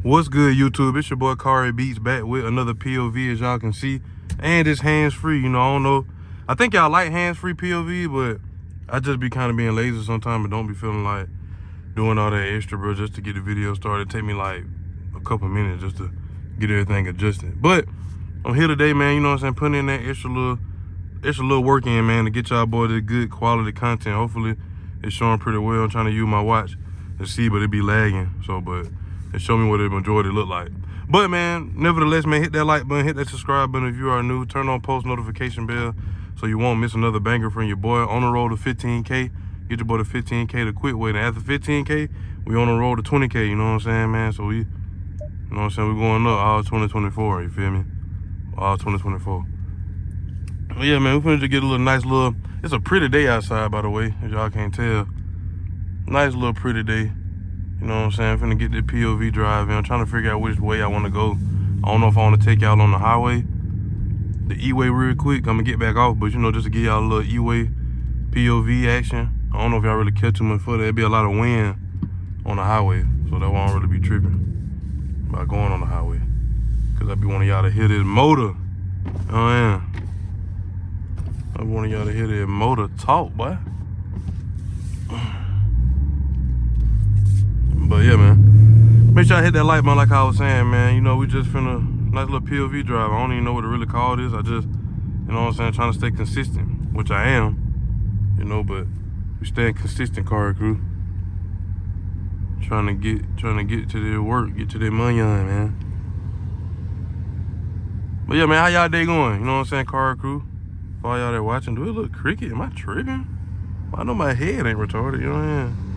What's good, YouTube? It's your boy Cari Beats back with another POV, as y'all can see, and it's hands-free. You know, I don't know. I think y'all like hands-free POV, but I just be kind of being lazy sometimes, and don't be feeling like doing all that extra, bro, just to get the video started. It take me like a couple minutes just to get everything adjusted. But I'm here today, man. You know what I'm saying? Putting in that extra little work in, man, to get y'all boy this good quality content. Hopefully, it's showing pretty well. I'm trying to use my watch to see, but it be lagging. So, but and show me what the majority look like. But man, nevertheless, man, hit that like button, hit that subscribe button if you are new, turn on post notification bell so you won't miss another banger from your boy. On the road to 15K, get your boy to 15K the quick way. And after 15K, we on the road to 20K, you know what I'm saying, man? So we, you know what I'm saying, we going up all 2024, you feel me? All 2024. But yeah, man, we finna just get a nice little, it's a pretty day outside, by the way, if y'all can't tell. Nice little pretty day. You know what I'm saying? I'm finna get the POV drive in. I'm trying to figure out which way I want to go. I don't know if I want to take y'all on the highway, the E-way real quick. I'm gonna get back off, but you know, just to give y'all a little E-way POV action. I don't know if y'all really catch too much for that. It'd be a lot of wind on the highway, so that won't really be tripping about going on the highway. Cause I be wanting y'all to hear this motor. Oh yeah. I want y'all to hear this motor talk, boy. But yeah, man, make sure I hit that like button like I was saying, man. You know, we just finna, nice little POV drive. I don't even know what to really call this. I just, you know what I'm saying, trying to stay consistent, which I am, you know, but we staying consistent, Cari crew. Trying to get to their work, get to their money on, man. But yeah, man, how y'all day going? You know what I'm saying, Cari crew? For all y'all that watching, do it look cricket? Am I tripping? Well, I know my head ain't retarded, you know what I'm saying?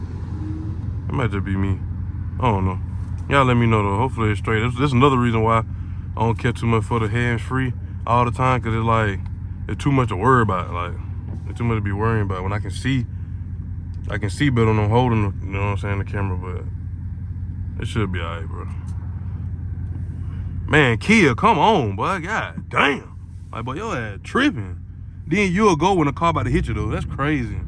It might just be me. I don't know. Y'all let me know though. Hopefully it's straight. This is another reason why I don't care too much for the hands-free all the time, cause it's like it's too much to worry about. Like it's too much to be worrying about. When I can see better when I'm holding, you know what I'm saying, the camera. But it should be alright, bro. Man, Kia, come on, boy. God damn. Like, boy, your ass tripping. Then you'll go when the car about to hit you though. That's crazy.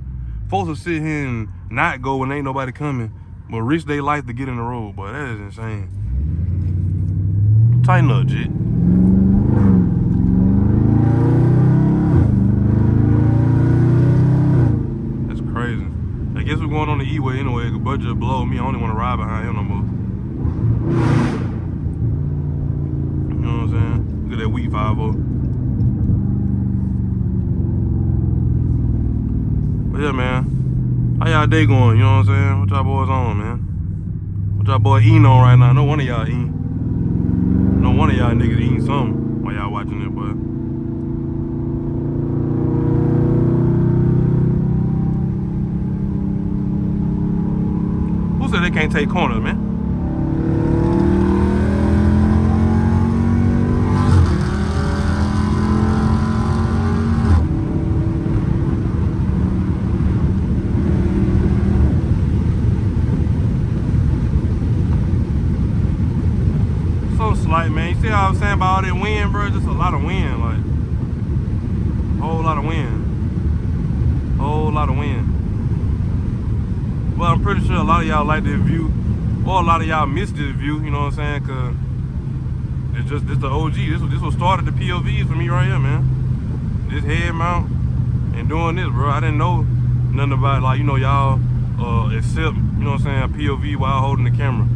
Folks will sit here and not go when ain't nobody coming, but risk their life to get in the road, boy. That is insane. Tighten up, Jit. That's crazy. I guess we're going on the E-way anyway, because Bud just blow me. I don't even want to ride behind him no more. You know what I'm saying? Look at that weak 5-0. But yeah, man, how y'all day going? You know what I'm saying? What y'all boys on, man? What y'all boy eating on right now? I know one of y'all eating. I know one of y'all niggas eating something while y'all watching it, but who said they can't take corners, man? Like, man, you see what I was saying about all that wind, bro? Just a lot of wind, like a whole lot of wind. Whole lot of wind. Well, I'm pretty sure a lot of y'all like this view, or a lot of y'all missed this view, you know what I'm saying? Cause this the OG. This what started the POVs for me right here, man. This head mount and doing this, bro. I didn't know nothing about, like, you know, y'all except, you know what I'm saying, POV while holding the camera.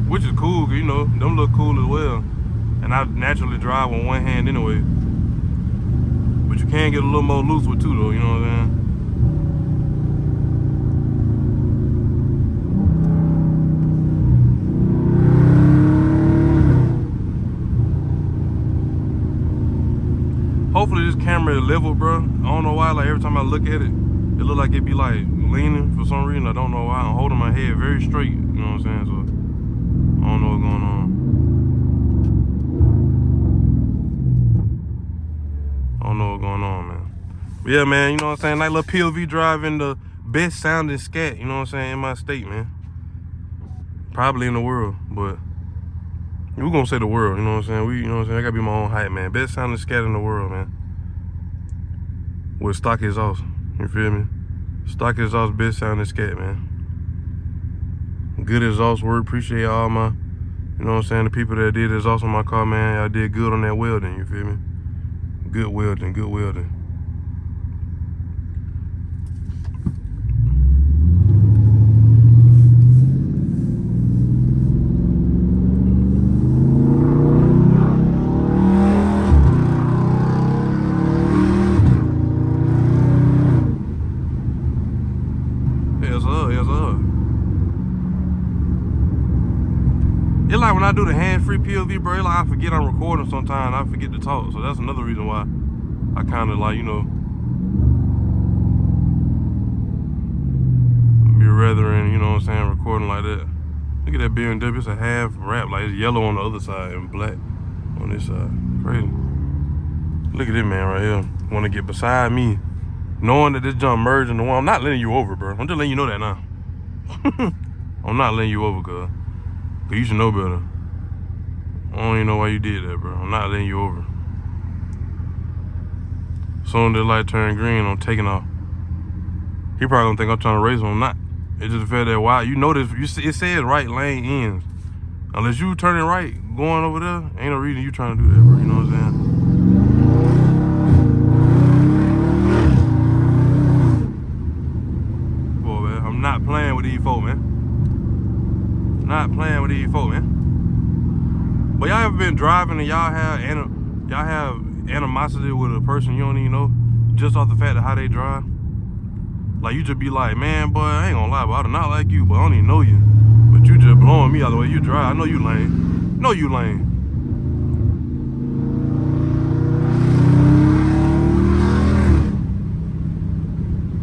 Which is cool, cause you know, them look cool as well. And I naturally drive with one hand anyway. But you can get a little more loose with two though, you know what I'm saying? Hopefully this camera is level, bro. I don't know why, like every time I look at it, it look like it be like leaning for some reason. I don't know why. I'm holding my head very straight, you know what I'm saying? So I don't know what's going on. I don't know what's going on, man. But yeah, man, you know what I'm saying? Nice little POV drive in the best sounding scat, you know what I'm saying, in my state, man. Probably in the world, but we're gonna say the world, you know what I'm saying? You know what I'm saying? I gotta be my own hype, man. Best sounding scat in the world, man. With stock exhaust, you feel me? Stock exhaust, best sounding scat, man. Good exhaust work. Appreciate all my You know what I'm saying? The people that did exhaust on my car, man, y'all did good on that welding, you feel me? Good welding, good welding. Yes, sir, yes, sir. It's like when I do the hands-free POV, bro, it's like I forget I'm recording sometimes. I forget to talk. So that's another reason why I kind of like, you know, be rather in, you know what I'm saying, recording like that. Look at that BMW. It's a half wrap. Like it's yellow on the other side and black on this side. Crazy. Look at this man right here. Want to get beside me. Knowing that this jump merged into one. I'm not letting you over, bro. I'm just letting you know that now. I'm not letting you over, cuz you should know better. I don't even know why you did that, bro. I'm not letting you over. Soon as the light turn green, I'm taking off. He probably gonna think I'm trying to race him. I'm not. It just felt that wild. You know this. It says right lane ends. Unless you turning right, going over there, ain't no reason you trying to do that, bro. You know what I'm saying? Boy, man, I'm not playing with these folk, man. Not playing with these folk, man. But y'all ever been driving and y'all have animosity with a person you don't even know just off the fact of how they drive? Like you just be like, man, boy, I ain't gonna lie, but I do not like you, but I don't even know you. But you just blowing me out the way you drive. I know you lame. Know you lame.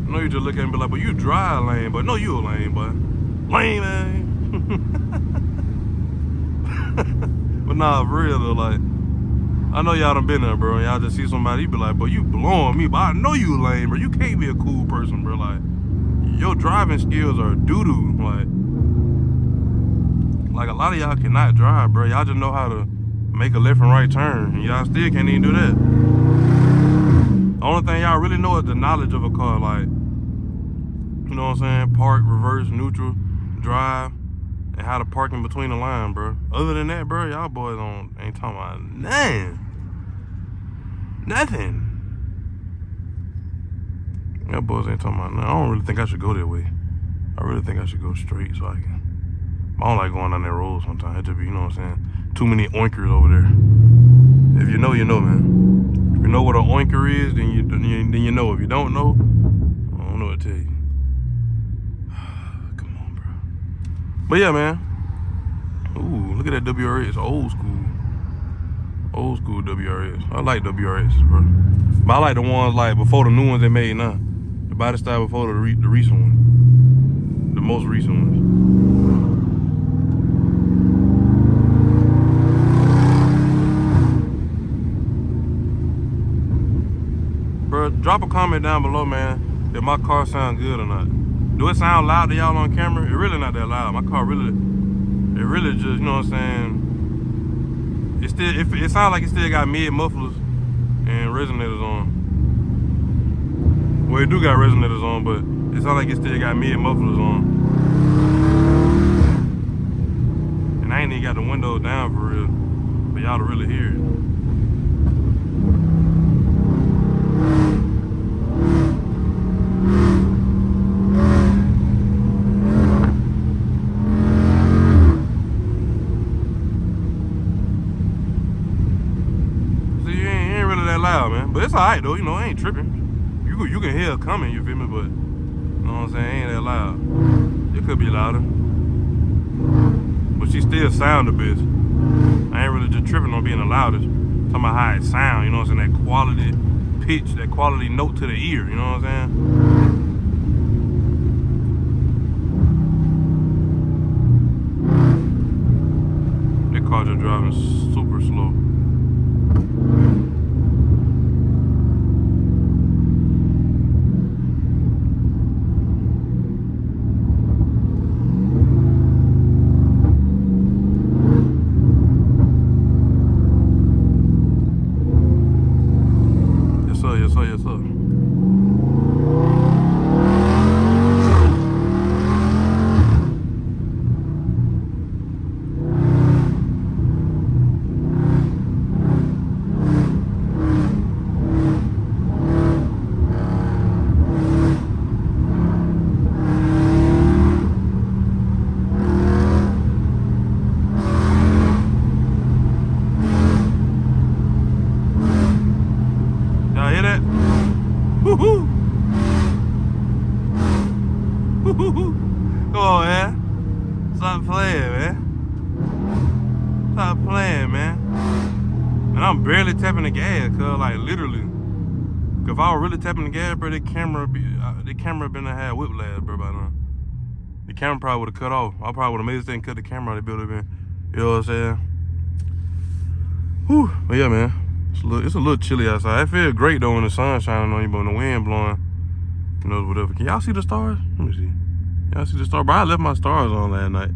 I know you just look at me and be like, but you drive lame, but no, you a lame, boy. Lame, man. But nah, for real though, like, I know y'all done been there, bro, and y'all just see somebody, you be like, bro, you blowing me, but I know you lame, bro. You can't be a cool person, bro. Like, your driving skills are doo-doo. Like a lot of y'all cannot drive, bro. Y'all just know how to make a left and right turn, and y'all still can't even do that. The only thing y'all really know is the knowledge of a car, like, you know what I'm saying? Park, reverse, neutral, drive, and how to park in between the line, bro. Other than that, bro, y'all boys ain't talking about nothing. Nothing. Y'all boys ain't talking about nothing. I don't really think I should go that way. I really think I should go straight so I can. I don't like going down that road sometimes. It just be, you know what I'm saying? Too many oinkers over there. If you know, you know, man. If you know what an oinker is, then you know. If you don't know, I don't know what to tell you. Come on, bro. But yeah, man. Ooh, look at that WRX. Old school. Old school WRX. I like WRXs, bro. But I like the ones like before the new ones they made now. The body style before the recent one. The most recent ones. Bro, drop a comment down below, man, if my car sound good or not. Do it sound loud to y'all on camera? It really not that loud. My car really just, you know what I'm saying? It sounds like it still got mid mufflers and resonators on. Well, it do got resonators on, but it sounds like it still got mid mufflers on. And I ain't even got the windows down for real, for y'all to really hear it. Loud, man, but it's alright though, you know, I ain't tripping. You can hear it coming, you feel me, but you know what I'm saying, it ain't that loud. It could be louder, but she still sound the best. I ain't really just tripping on being the loudest. I'm talking about how it sound, you know what I'm saying, that quality pitch, that quality note to the ear, you know what I'm saying. That car just driving super slow. Yes, sir. I'm barely tapping the gas, cause like literally. Cause if I was really tapping the gas, bro, the camera been had whiplash, bro, by now. The camera probably would have cut off. I probably would have made this thing cut the camera. The build been, you know what I'm saying? Whew. But yeah, man, it's a little chilly outside. It feels great though when the sun's shining on you, but when the wind blowing, you know, whatever. Can y'all see the stars? Let me see. Y'all see the stars? Bro, I left my stars on last night.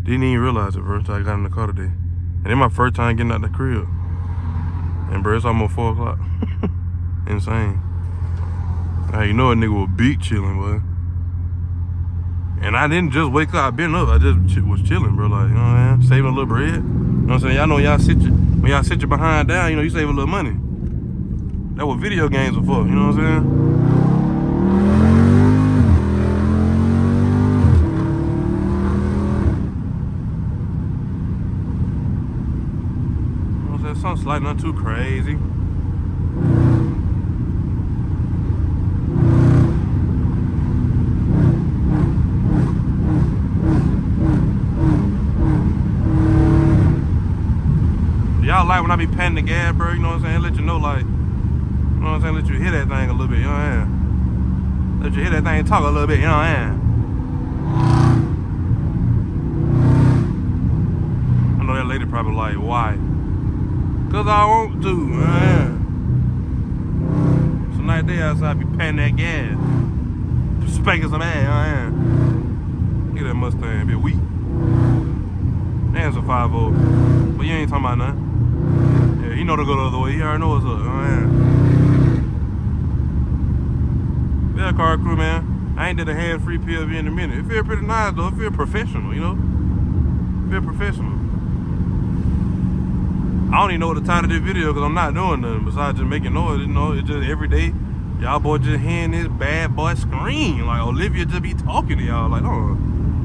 Didn't even realize it, bro, until I got in the car today. And then my first time getting out the crib. And bro, it's almost 4 o'clock. Insane. Now you know a nigga was big chilling, boy. And I didn't just wake up, I been up. I just was chilling, bro. Like, you know what I'm saying? Saving a little bread. You know what I'm saying? Y'all know when y'all sit your behind down, you know, you save a little money. That's what video games are for, you know what I'm saying? Something slightly not too crazy. Y'all like when I be patting the gas, bro, you know what I'm saying? Let you know, like, you know what I'm saying? Let you hear that thing a little bit, you know what I'm saying? Let you hear that thing talk a little bit, you know what I'm saying? I know that lady probably like, why? Cause I want to, man. So night day outside, be patting that gas, spanking some ass, man. Look at that Mustang, be weak. And it's a 5.0, but you ain't talking about nothing. Yeah, he know to go the other way. He already know what's up, man. Yeah, car crew, man. I ain't did a hands-free PLV in a minute. It feel pretty nice though. It feel professional, you know. It feel professional. I don't even know what the title of this video because I'm not doing nothing besides just making noise, you know. It's just every day, y'all boy just hearing this bad boy scream. Like Olivia just be talking to y'all. Like, oh,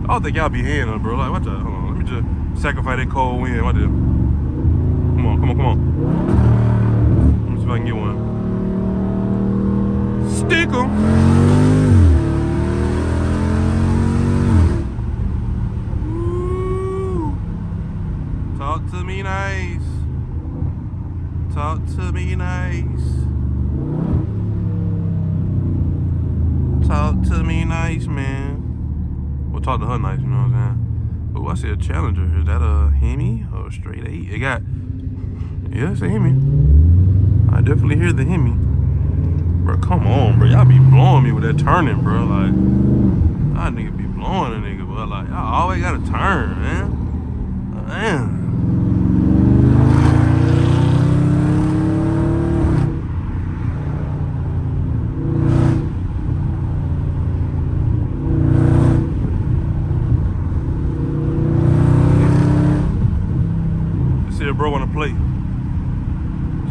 I don't think y'all be hearing her, bro. Like, watch out, hold on. Let me just sacrifice that cold wind. Watch this. Come on. Let me see if I can get one. Stick 'em. Talk to me nice. Talk to me nice. Talk to me nice, man. We'll talk to her nice, you know what I'm saying? Oh, I see a Challenger. Is that a Hemi or a straight 8? It got, yeah, it's a Hemi. I definitely hear the Hemi. Bro, come on, bro. Y'all be blowing me with that turning, bro. Like, y'all nigga be blowing a nigga, but like, y'all always gotta turn, man. Man. Bro wanna play.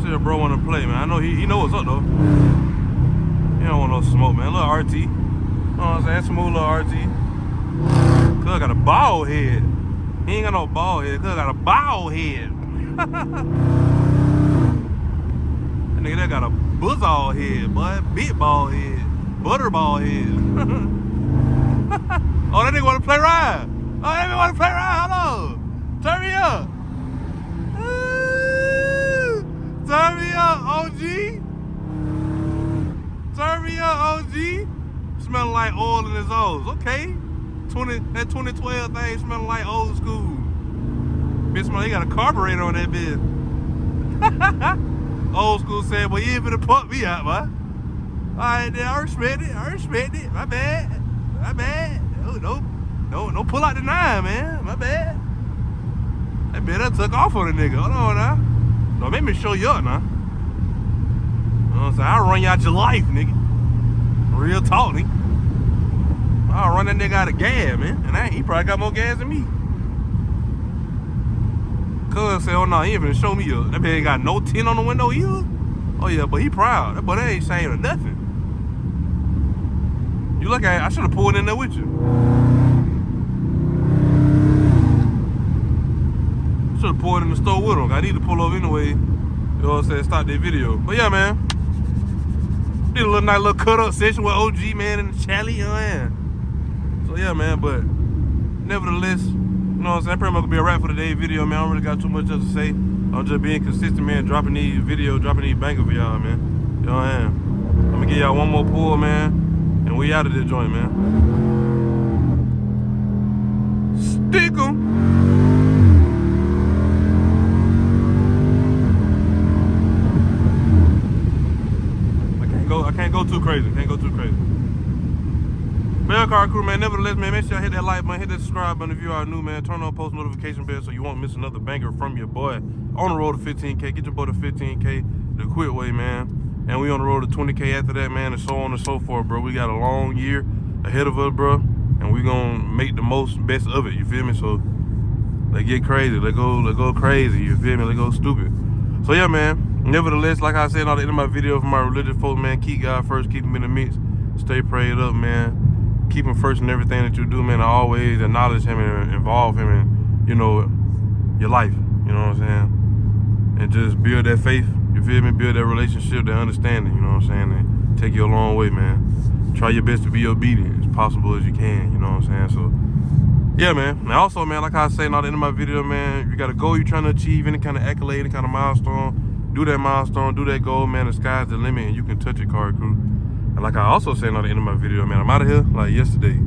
See a bro wanna play, man. I know he know what's up though. He don't want no smoke, man. Little RT. You know what I'm saying? Smooth little RT. Cuz got a bald head. He ain't got no bald head. Cuz got a bald head. That nigga that got a buzzball head, boy. Big bald head. Butterball head. Oh, that nigga wanna play ride. Oh, that nigga wanna play ride. Hold on. Turn me up. Turn me up, OG. Turn me up, OG. Smelling like oil in his O's. Okay. That 2012 thing smelling like old school. Bitch, smell, he got a carburetor on that bitch. Old school said, well, you ain't finna pump me out, boy. Alright, then I respect it. My bad. No pull out the 9, man. My bad. That bitch that took off on a nigga. Hold on now. Don't make me show you up now. You know what I'm saying? I'll run you out your life, nigga. Real talk, nigga. I'll run that nigga out of gas, man. And he probably got more gas than me. Cuz said, oh no, he ain't even show me up. That bitch ain't got no tint on the window either. Oh yeah, but he proud. That boy ain't saying nothing. You look at it, I should have pulled in there with you. Should have pulled in the store with him. I need to pull over anyway. You know what I'm saying? Start that video. But yeah, man. Did a nice little cut up session with OG, man, and Charlie, you know what I'm saying? So yeah, man, but nevertheless, You know what I'm saying? Pretty much gonna be a wrap for today's video, man. I don't really got too much else to say. I'm just being consistent, man. Dropping these videos, dropping these bangers for y'all, man. You know what I am. I'm gonna give y'all one more pull, man. And we out of this joint, man. Stick 'em. I can't go too crazy. Can't go too crazy. Man, Cari crew, man. Nevertheless, man, make sure y'all hit that like button, hit that subscribe button if you are new, man. Turn on post notification bell so you won't miss another banger from your boy. On the road to 15K. Get your boy to 15K the quick way, man. And we on the road to 20K after that, man, and so on and so forth, bro. We got a long year ahead of us, bro, and we gonna make the best of it. You feel me? So let's get crazy. Let's go crazy. You feel me? Let's go stupid. So yeah, man. Nevertheless, like I said at the end of my video, for my religious folks, man, keep God first, keep him in the midst, stay prayed up, man. Keep him first in everything that you do, man. Always acknowledge him and involve him in, you know, your life. You know what I'm saying? And just build that faith. You feel me? Build that relationship, that understanding. You know what I'm saying? And take you a long way, man. Try your best to be obedient as possible as you can. You know what I'm saying? So yeah, man. And also, man, like I say at the end of my video, man, if you got a goal you're trying to achieve, any kind of accolade, any kind of milestone, do that milestone, do that goal, man. The sky's the limit and you can touch it, Cari crew. And like I also said at the end of my video, man, I'm out of here like yesterday.